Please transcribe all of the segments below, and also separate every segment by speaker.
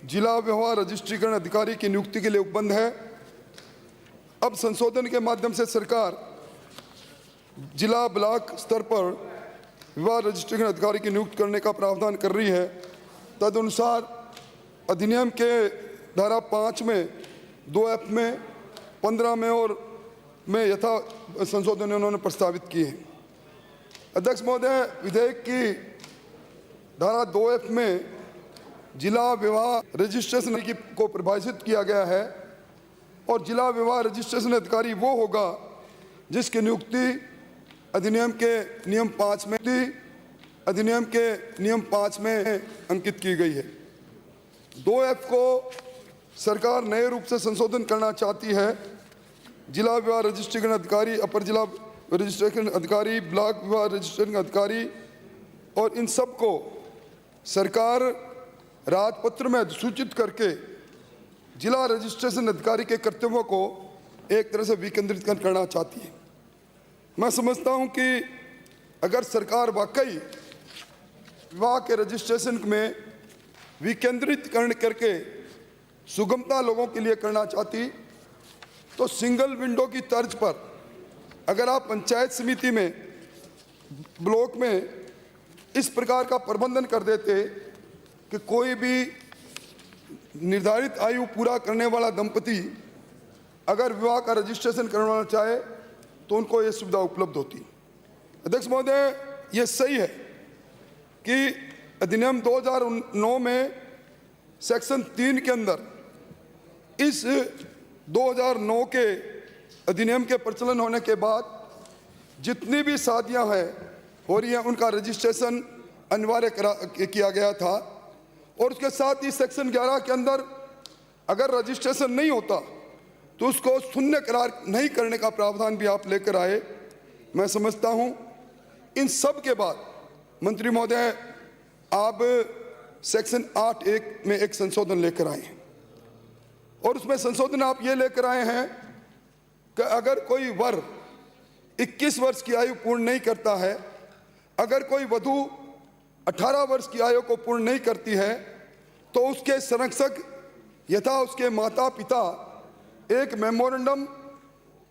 Speaker 1: जिला विवाह रजिस्ट्रीकरण अधिकारी की नियुक्ति के लिए उपबंध है। अब संशोधन के माध्यम से सरकार जिला ब्लॉक स्तर पर विवाह रजिस्ट्रेशन अधिकारी की नियुक्ति करने का प्रावधान कर रही है। तदनुसार अधिनियम के धारा 5 में, 2F में, 15 में और में यथा संशोधन उन्होंने प्रस्तावित किए हैं। अध्यक्ष महोदय, विधेयक की धारा 2F में जिला विवाह रजिस्ट्रेशन को परिभाषित किया गया है और जिला विवाह रजिस्ट्रेशन अधिकारी वो होगा जिसकी नियुक्ति अधिनियम के नियम 5 में अंकित की गई है। 2F को सरकार नए रूप से संशोधन करना चाहती है। जिला विवाह रजिस्ट्रेशन अधिकारी, अपर जिला रजिस्ट्रेशन अधिकारी, ब्लॉक विवाह रजिस्ट्रेशन अधिकारी और इन सब को सरकार राजपत्र में अधिसूचित करके जिला रजिस्ट्रेशन अधिकारी के कर्तव्यों को एक तरह से विकेंद्रित करना चाहती है। मैं समझता हूं कि अगर सरकार वाकई विवाह के रजिस्ट्रेशन में विकेंद्रीकरण करके सुगमता लोगों के लिए करना चाहती तो सिंगल विंडो की तर्ज पर अगर आप पंचायत समिति में, ब्लॉक में इस प्रकार का प्रबंधन कर देते कि कोई भी निर्धारित आयु पूरा करने वाला दंपति अगर विवाह का रजिस्ट्रेशन करवाना चाहे तो उनको ये सुविधा उपलब्ध होती। अध्यक्ष महोदय, ये सही है कि अधिनियम 2009 में सेक्शन 3 के अंदर इस 2009 के अधिनियम के प्रचलन होने के बाद जितनी भी शादियां हैं हो रही हैं उनका रजिस्ट्रेशन अनिवार्य किया गया था और उसके साथ ही सेक्शन 11 के अंदर अगर रजिस्ट्रेशन नहीं होता तो उसको शून्य करार नहीं करने का प्रावधान भी आप लेकर आए। मैं समझता हूं इन सब के बाद मंत्री महोदय आप सेक्शन 8(1) में एक संशोधन लेकर आए हैं और उसमें संशोधन आप ये लेकर आए हैं कि अगर कोई वर 21 वर्ष की आयु पूर्ण नहीं करता है, अगर कोई वधू 18 वर्ष की आयु को पूर्ण नहीं करती है तो उसके संरक्षक यथा उसके माता पिता एक मेमोरेंडम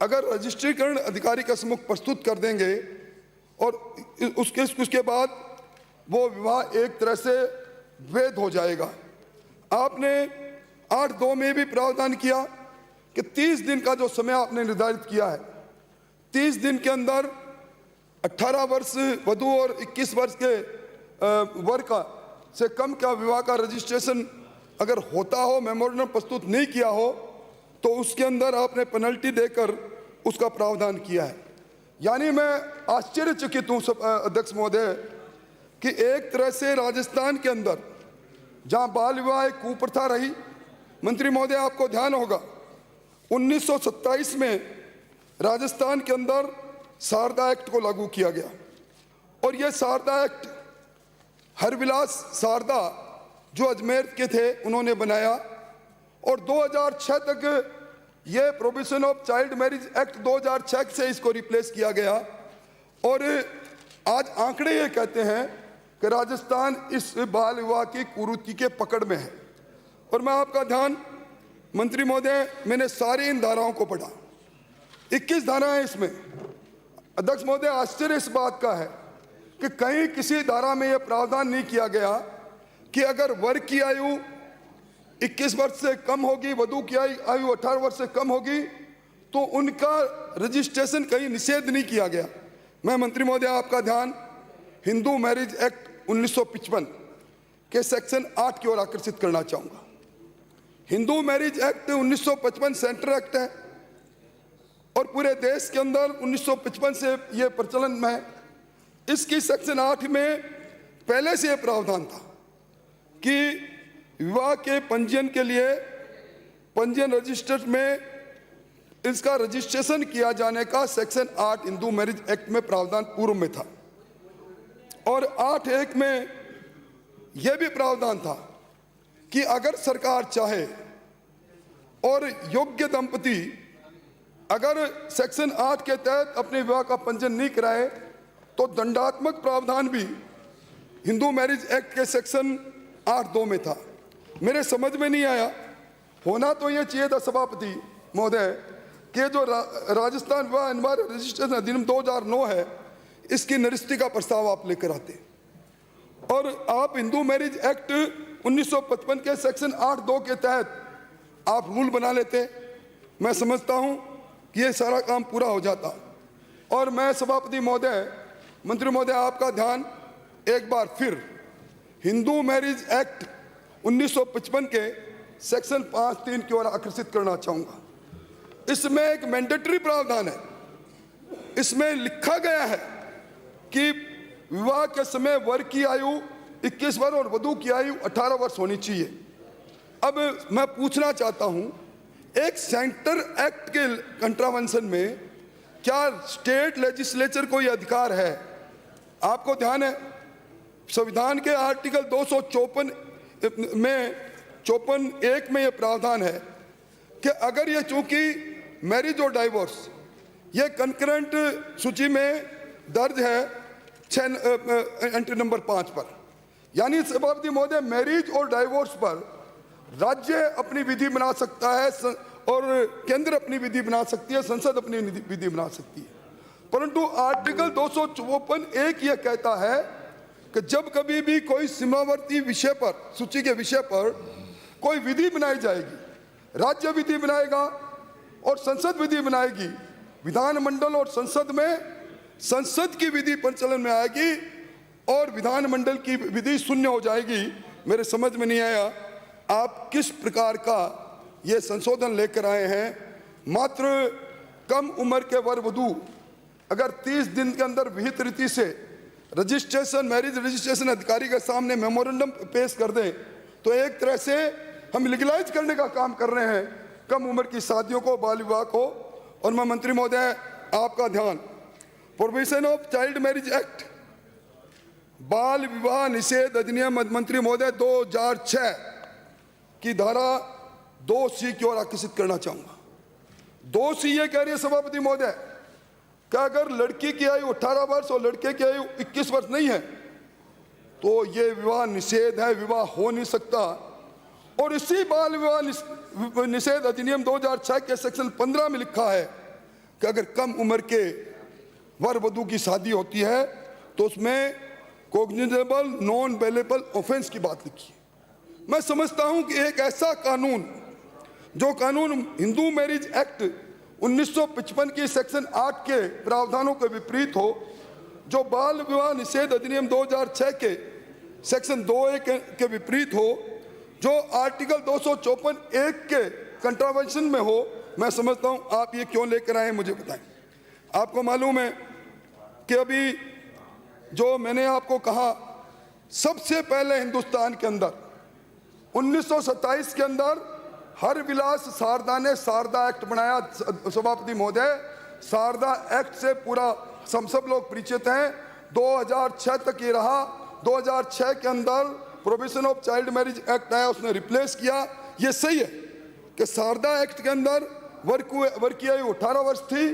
Speaker 1: अगर रजिस्ट्रीकरण अधिकारी के सम्मुख प्रस्तुत कर देंगे और उसके बाद वो विवाह एक तरह से वैध हो जाएगा। आपने 8(2) में भी प्रावधान किया कि 30 दिन का जो समय आपने निर्धारित किया है, 30 दिन के अंदर 18 वर्ष वधू और 21 वर्ष के वर्ग का से कम का विवाह का रजिस्ट्रेशन अगर होता हो, मेमोरेंडम प्रस्तुत नहीं किया हो तो उसके अंदर आपने पेनल्टी देकर उसका प्रावधान किया है। यानी मैं आश्चर्यचकित हूं अध्यक्ष महोदय कि एक तरह से राजस्थान के अंदर जहां बाल विवाह एक कुप्रथा रही, मंत्री महोदय आपको ध्यान होगा 1927 में राजस्थान के अंदर शारदा एक्ट को लागू किया गया और यह शारदा एक्ट हरविलास शारदा जो अजमेर के थे उन्होंने बनाया और 2006 तक ये prohibition of child marriage act 2006 से इसको रिप्लेस किया गया और आज आंकड़े ये कहते हैं कि राजस्थान इस बाल विवाह की कुरीति के पकड़ में है। और मैं आपका ध्यान मंत्री महोदय, मैंने सारी इन धाराओं को पढ़ा, 21 धाराएं इसमें। अध्यक्ष महोदय, आश्चर्य इस बात का है कि कहीं किसी धारा में यह प्रावधान नहीं किया गया कि अगर वर की आयु 21 वर्ष से कम होगी, वधू की आयु 18 वर्ष से कम होगी तो उनका रजिस्ट्रेशन कहीं निषेध नहीं किया गया। मैं मंत्री महोदय आपका ध्यान हिंदू मैरिज एक्ट 1955 के सेक्शन 8 की ओर आकर्षित करना चाहूंगा। Hindu marriage act 1955 central act है और पूरे देश के अंदर 1955 से यह प्रचलन में है। इसकी सेक्शन 8 में पहले से यह प्रावधान था कि विवाह के पंजीयन के लिए पंजीयन रजिस्टर में इसका रजिस्ट्रेशन किया जाने का सेक्शन 8 हिंदू मैरिज एक्ट में प्रावधान पूर्व में था और 8(1) में यह भी प्रावधान था कि अगर सरकार चाहे और योग्य दंपति अगर सेक्शन 8 के तहत अपने विवाह का पंजीयन नहीं कराए तो दंडात्मक प्रावधान भी हिंदू मैरिज एक्ट के सेक्शन 8(2) में था। मेरे समझ में नहीं आया। होना तो ये चाहिए था सभापति महोदय कि जो राजस्थान विवाह अनिवार्य रजिस्ट्रेशन अधिनियम 2009 है, इसकी निरस्ती का प्रस्ताव आप लेकर आते और आप हिंदू मैरिज एक्ट 1955 के सेक्शन 8(2) के तहत आप रूल बना लेते। मैं समझता हूं कि ये सारा काम पूरा हो जाता। और मैं सभापति महोदय, मंत्री महोदय, आपका ध्यान एक बार फिर हिंदू मैरिज एक्ट 1955 के सेक्शन 5(3) की ओर आकर्षित करना चाहूँगा। इसमें एक मैंडेटरी प्रावधान है। इसमें लिखा गया है कि विवाह के समय वर की आयु 21 वर्ष और वधू की आयु 18 वर्ष होनी चाहिए। अब मैं पूछना चाहता हूं, एक सेंटर एक्ट के कंट्रावेंशन में क्या स्टेट लेजिस्लेचर को यह अधिकार है? आपको ध्यान है संविधान के आर्टिकल 254 में 54(1) में यह प्रावधान है कि अगर ये चूंकि मैरिज और डाइवोर्स ये कंकरेंट सूची में दर्ज है 6 एंट्री नंबर 5 पर, यानी सभापति महोदय मैरिज और डाइवोर्स पर राज्य अपनी विधि बना सकता है और केंद्र अपनी विधि बना सकती है, संसद अपनी विधि बना सकती है। परंतु आर्टिकल 254(1) यह कहता है कि जब कभी भी कोई सीमावर्ती विषय पर, सूची के विषय पर कोई विधि बनाई जाएगी, राज्य विधि बनाएगा और संसद विधि बनाएगी, विधानमंडल और संसद में संसद की विधि प्रचलन में आएगी और विधानमंडल की विधि शून्य हो जाएगी। मेरे समझ में नहीं आया आप किस प्रकार का ये संशोधन लेकर आए हैं। मात्र कम उम्र के वर वधू अगर 30 दिन के अंदर विहित रीति से रजिस्ट्रेशन, मैरिज रजिस्ट्रेशन अधिकारी के सामने मेमोरेंडम पेश कर दें तो एक तरह से हम लीगलाइज करने का काम कर रहे हैं कम उम्र की शादियों को, बाल विवाह को। और मैं मंत्री महोदय आपका ध्यान provision of child marriage act, बाल विवाह निषेध अधिनियम मंत्री महोदय 2006 की धारा 2C की ओर आकर्षित करना चाहूंगा। 2C ये कह रही है सभापति महोदय कि अगर लड़की की आयु 18 वर्ष और लड़के की आयु 21 वर्ष नहीं है तो ये विवाह निषेध है, विवाह हो नहीं सकता। और इसी बाल विवाह निषेध अधिनियम 2006 के सेक्शन 15 में लिखा है कि अगर कम उम्र के वर वधू की शादी होती है तो उसमें कॉग्निजेबल नॉन बेलेबल ऑफेंस की बात लिखी है। मैं समझता हूं कि एक ऐसा कानून, जो कानून हिंदू मैरिज एक्ट 1955 की सेक्शन 8 के प्रावधानों के विपरीत हो, जो बाल विवाह निषेध अधिनियम 2006 के सेक्शन 2(a) के विपरीत हो, जो आर्टिकल 254(1) के कंट्रावेंशन में हो, मैं समझता हूं आप ये क्यों लेकर आए मुझे बताएं। आपको मालूम है कि अभी जो मैंने आपको कहा, सबसे पहले हिंदुस्तान के अंदर 1927 के अंदर हरविलास सारदा ने शारदा एक्ट बनाया। सभापति महोदय, शारदा एक्ट से पूरा हम सब लोग परिचित हैं। 2006 तक ये रहा। 2006 के अंदर provision of child marriage act आया, उसने रिप्लेस किया। ये सही है कि शारदा एक्ट के अंदर वर की आयु 18 वर्ष थी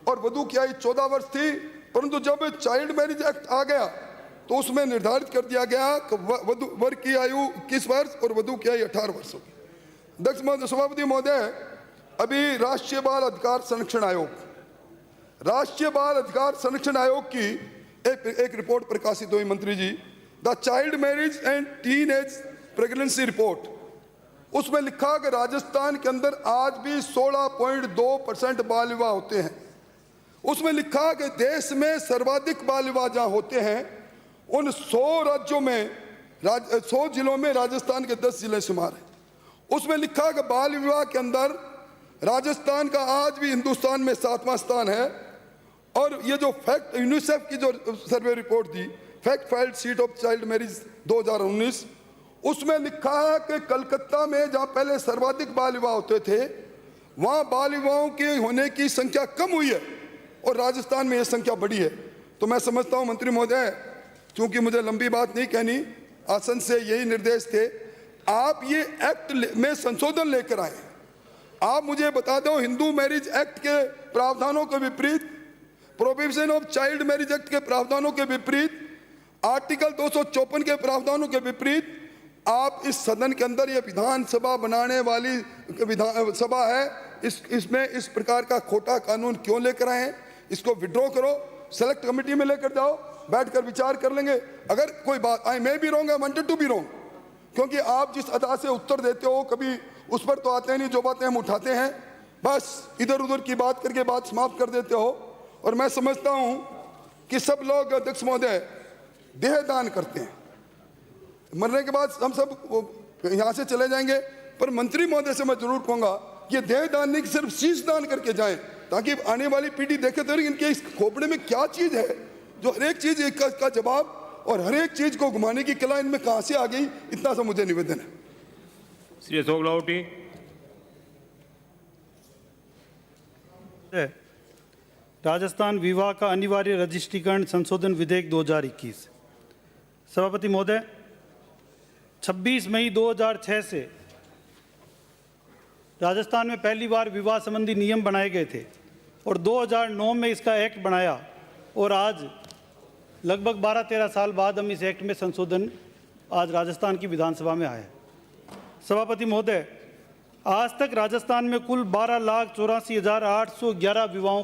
Speaker 1: और वधू की आयु 14 वर्ष थी, परंतु जब चाइल्ड मैरिज एक्ट आ गया तो उसमें निर्धारित कर दिया गया कि वर की आयु 21 वर्ष और वधू की आयु 18 वर्ष होगी। अध्यक्ष सभापति महोदय, अभी राष्ट्रीय बाल अधिकार संरक्षण आयोग, राष्ट्रीय बाल अधिकार संरक्षण आयोग की एक रिपोर्ट प्रकाशित हुई मंत्री जी, the child marriage and teenage pregnancy report. उसमें लिखा कि राजस्थान के अंदर आज भी 16.2% बाल विवाह होते हैं। उसमें लिखा कि देश में सर्वाधिक बाल विवाह जहां होते हैं उन 100 राज्यों में 100 जिलों में राजस्थान के 10 जिले शुमार हैं। उसमें लिखा कि बाल विवाह के अंदर राजस्थान का आज भी हिंदुस्तान में 7वां स्थान है। और ये जो फैक्ट यूनिसेफ की जो सर्वे रिपोर्ट थी, fact filed sheet of child marriage 2019, उसमें लिखा है कि कलकत्ता में जहां पहले सर्वाधिक बाल विवाह होते थे वहां बाल विवाहों के होने की संख्या कम हुई है और राजस्थान में यह संख्या बढ़ी है। तो मैं समझता हूं मंत्री महोदय, क्योंकि मुझे लंबी बात नहीं कहनी, आसन से यही निर्देश थे, आप ये एक्ट में संशोधन लेकर आए। आप मुझे बता दो, हिंदू मैरिज एक्ट के प्रावधानों के विपरीत, provision of child marriage act के प्रावधानों के विपरीत, आर्टिकल 254 के प्रावधानों के विपरीत आप इस सदन के अंदर ये विधानसभा बनाने वाली सभा है, इसमें इस प्रकार का खोटा कानून क्यों लेकर आए हैं? इसको विड्रॉ करो, सेलेक्ट कमेटी में लेकर जाओ, बैठकर विचार कर लेंगे। अगर कोई बात I may be wrong, I wanted to be wrong, क्योंकि आप जिस अदा से उत्तर देते हो कभी उस पर तो आते नहीं, जो बातें हम उठाते हैं बस इधर उधर की बात करके बात समाप्त कर देते हो। और मैं समझता हूं कि सब लोग, अध्यक्ष महोदय, देह दान करते हैं, मरने के बाद हम सब यहाँ से चले जाएंगे, पर मंत्री महोदय से मैं जरूर कहूँगा कि देह दान नहीं, सिर्फ शीश दान करके जाएं, ताकि आने वाली पीढ़ी देखे तो इनके इस खोपड़े में क्या चीज़ है जो हर एक चीज़ का जवाब और हर एक चीज़ को घुमाने की कला इनमें कहाँ से आ गई। इतना सा मुझे निवेदन है।
Speaker 2: श्री अशोक लाहोटी।
Speaker 3: राजस्थान विवाह का अनिवार्य रजिस्ट्रीकरण संशोधन विधेयक 2021। सभापति महोदय, 26 मई 2006 से राजस्थान में पहली बार विवाह संबंधी नियम बनाए गए थे और 2009 में इसका एक्ट बनाया और आज लगभग 12-13 साल बाद हम इस एक्ट में संशोधन आज राजस्थान की विधानसभा में आए। सभापति महोदय, आज तक राजस्थान में कुल 12,84,811 विवाहों का